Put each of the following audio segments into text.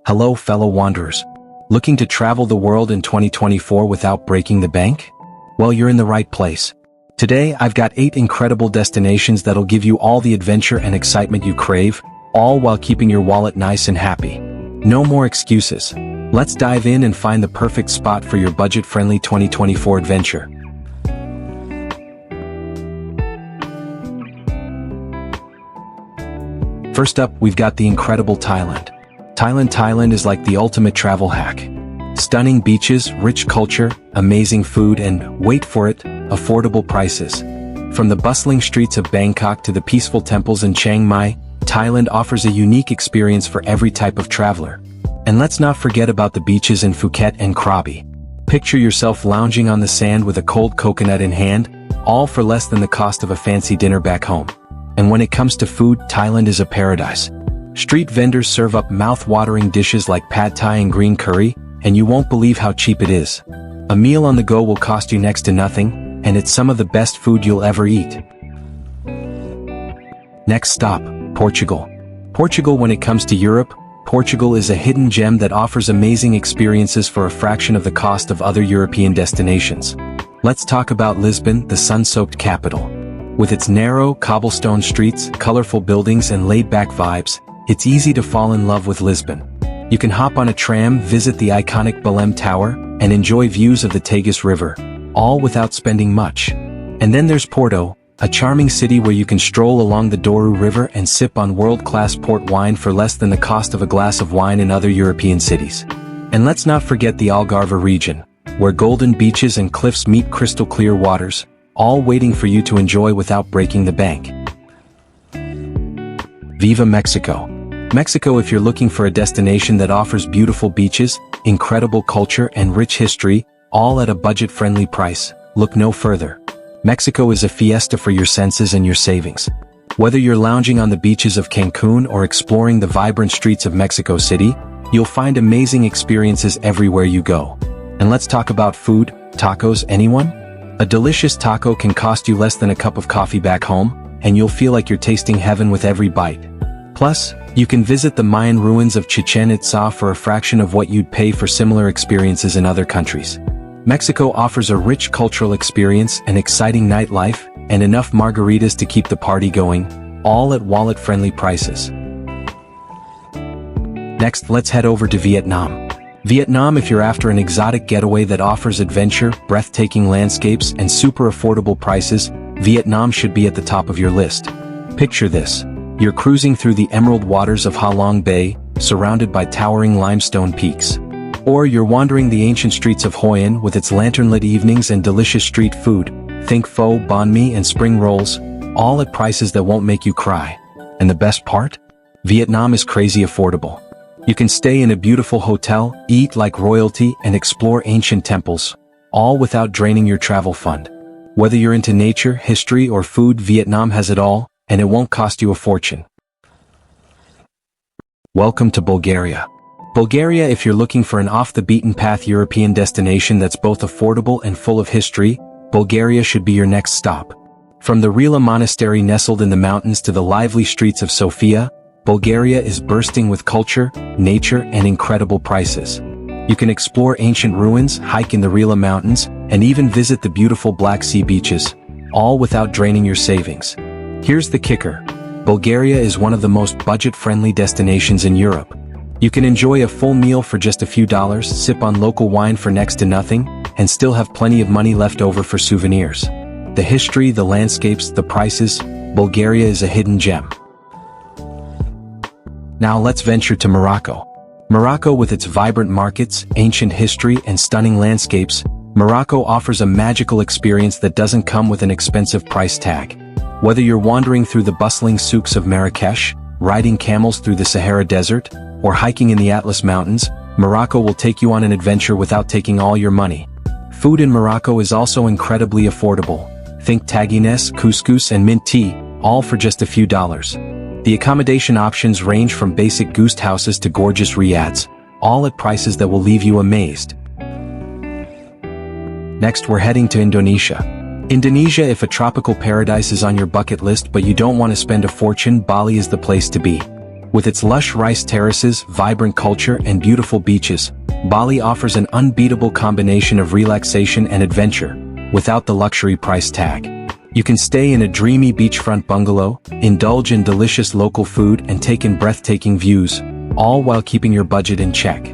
Hello fellow wanderers. Looking to travel the world in 2024 without breaking the bank? Well, you're in the right place. Today, I've got 8 incredible destinations that'll give you all the adventure and excitement you crave, all while keeping your wallet nice and happy. No more excuses. Let's dive in and find the perfect spot for your budget-friendly 2024 adventure. First up, we've got the incredible Thailand. Thailand is like the ultimate travel hack. Stunning beaches, rich culture, amazing food, and, wait for it, affordable prices. From the bustling streets of Bangkok to the peaceful temples in Chiang Mai, Thailand offers a unique experience for every type of traveler. And let's not forget about the beaches in Phuket and Krabi. Picture yourself lounging on the sand with a cold coconut in hand, all for less than the cost of a fancy dinner back home. And when it comes to food, Thailand is a paradise. Street vendors serve up mouth-watering dishes like pad thai and green curry, and you won't believe how cheap it is. A meal on the go will cost you next to nothing, and it's some of the best food you'll ever eat. Next stop, Portugal. Portugal, when it comes to Europe, Portugal is a hidden gem that offers amazing experiences for a fraction of the cost of other European destinations. Let's talk about Lisbon, the sun-soaked capital. With its narrow, cobblestone streets, colorful buildings, and laid-back vibes, it's easy to fall in love with Lisbon. You can hop on a tram, visit the iconic Belém Tower, and enjoy views of the Tagus River, all without spending much. And then there's Porto, a charming city where you can stroll along the Douro River and sip on world-class port wine for less than the cost of a glass of wine in other European cities. And let's not forget the Algarve region, where golden beaches and cliffs meet crystal-clear waters, all waiting for you to enjoy without breaking the bank. Viva Mexico. Mexico, if you're looking for a destination that offers beautiful beaches, incredible culture, and rich history, all at a budget-friendly price, look no further. Mexico is a fiesta for your senses and your savings. Whether you're lounging on the beaches of Cancun or exploring the vibrant streets of Mexico City, you'll find amazing experiences everywhere you go. And let's talk about food. Tacos, anyone? A delicious taco can cost you less than a cup of coffee back home, and you'll feel like you're tasting heaven with every bite. Plus, you can visit the Mayan ruins of Chichen Itza for a fraction of what you'd pay for similar experiences in other countries. Mexico offers a rich cultural experience, an exciting nightlife, and enough margaritas to keep the party going, all at wallet-friendly prices. Next, let's head over to Vietnam. Vietnam, if you're after an exotic getaway that offers adventure, breathtaking landscapes, and super affordable prices, Vietnam should be at the top of your list. Picture this. You're cruising through the emerald waters of Ha Long Bay, surrounded by towering limestone peaks. Or you're wandering the ancient streets of Hoi An with its lantern-lit evenings and delicious street food, think pho, banh mi, and spring rolls, all at prices that won't make you cry. And the best part? Vietnam is crazy affordable. You can stay in a beautiful hotel, eat like royalty, and explore ancient temples, all without draining your travel fund. Whether you're into nature, history, or food, Vietnam has it all, and it won't cost you a fortune. Welcome to Bulgaria. Bulgaria, if you're looking for an off-the-beaten-path European destination that's both affordable and full of history, Bulgaria should be your next stop. From the Rila Monastery nestled in the mountains to the lively streets of Sofia, Bulgaria is bursting with culture, nature, and incredible prices. You can explore ancient ruins, hike in the Rila Mountains, and even visit the beautiful Black Sea beaches, all without draining your savings. Here's the kicker. Bulgaria is one of the most budget-friendly destinations in Europe. You can enjoy a full meal for just a few dollars, sip on local wine for next to nothing, and still have plenty of money left over for souvenirs. The history, the landscapes, the prices, Bulgaria is a hidden gem. Now let's venture to Morocco. Morocco, with its vibrant markets, ancient history, and stunning landscapes, Morocco offers a magical experience that doesn't come with an expensive price tag. Whether you're wandering through the bustling souks of Marrakesh, riding camels through the Sahara Desert, or hiking in the Atlas Mountains, Morocco will take you on an adventure without taking all your money. Food in Morocco is also incredibly affordable. Think tagines, couscous, and mint tea, all for just a few dollars. The accommodation options range from basic guest houses to gorgeous riads, all at prices that will leave you amazed. Next, we're heading to Indonesia. Indonesia, if a tropical paradise is on your bucket list but you don't want to spend a fortune, Bali is the place to be. With its lush rice terraces, vibrant culture, and beautiful beaches, Bali offers an unbeatable combination of relaxation and adventure, without the luxury price tag. You can stay in a dreamy beachfront bungalow, indulge in delicious local food, and take in breathtaking views, all while keeping your budget in check.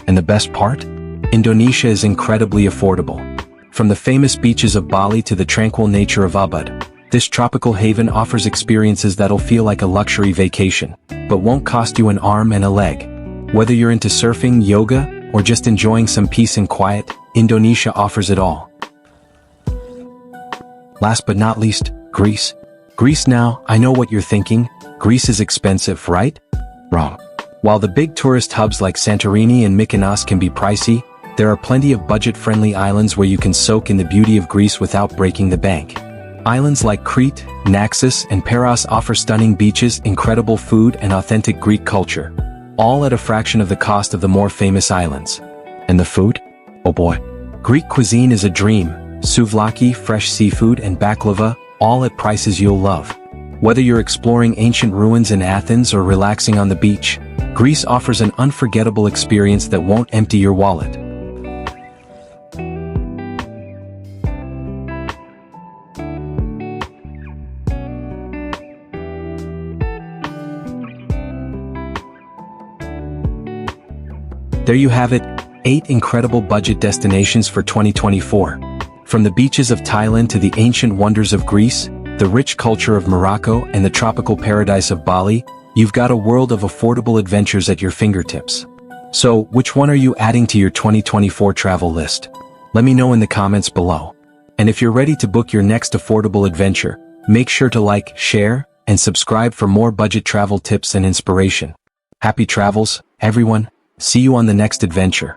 And the best part? Indonesia is incredibly affordable. From the famous beaches of Bali to the tranquil nature of Ubud, this tropical haven offers experiences that'll feel like a luxury vacation, but won't cost you an arm and a leg. Whether you're into surfing, yoga, or just enjoying some peace and quiet, Indonesia offers it all. Last but not least, Greece. Greece now, I know what you're thinking. Greece is expensive, right? Wrong. While the big tourist hubs like Santorini and Mykonos can be pricey, there are plenty of budget-friendly islands where you can soak in the beauty of Greece without breaking the bank. Islands like Crete, Naxos, and Paros offer stunning beaches, incredible food, and authentic Greek culture, all at a fraction of the cost of the more famous islands. And the food? Oh boy. Greek cuisine is a dream. Souvlaki, fresh seafood, and baklava, all at prices you'll love. Whether you're exploring ancient ruins in Athens or relaxing on the beach, Greece offers an unforgettable experience that won't empty your wallet. There you have it, 8 incredible budget destinations for 2024. From the beaches of Thailand to the ancient wonders of Greece, the rich culture of Morocco, and the tropical paradise of Bali, you've got a world of affordable adventures at your fingertips. So, which one are you adding to your 2024 travel list? Let me know in the comments below. And if you're ready to book your next affordable adventure, make sure to like, share, and subscribe for more budget travel tips and inspiration. Happy travels, everyone. See you on the next adventure.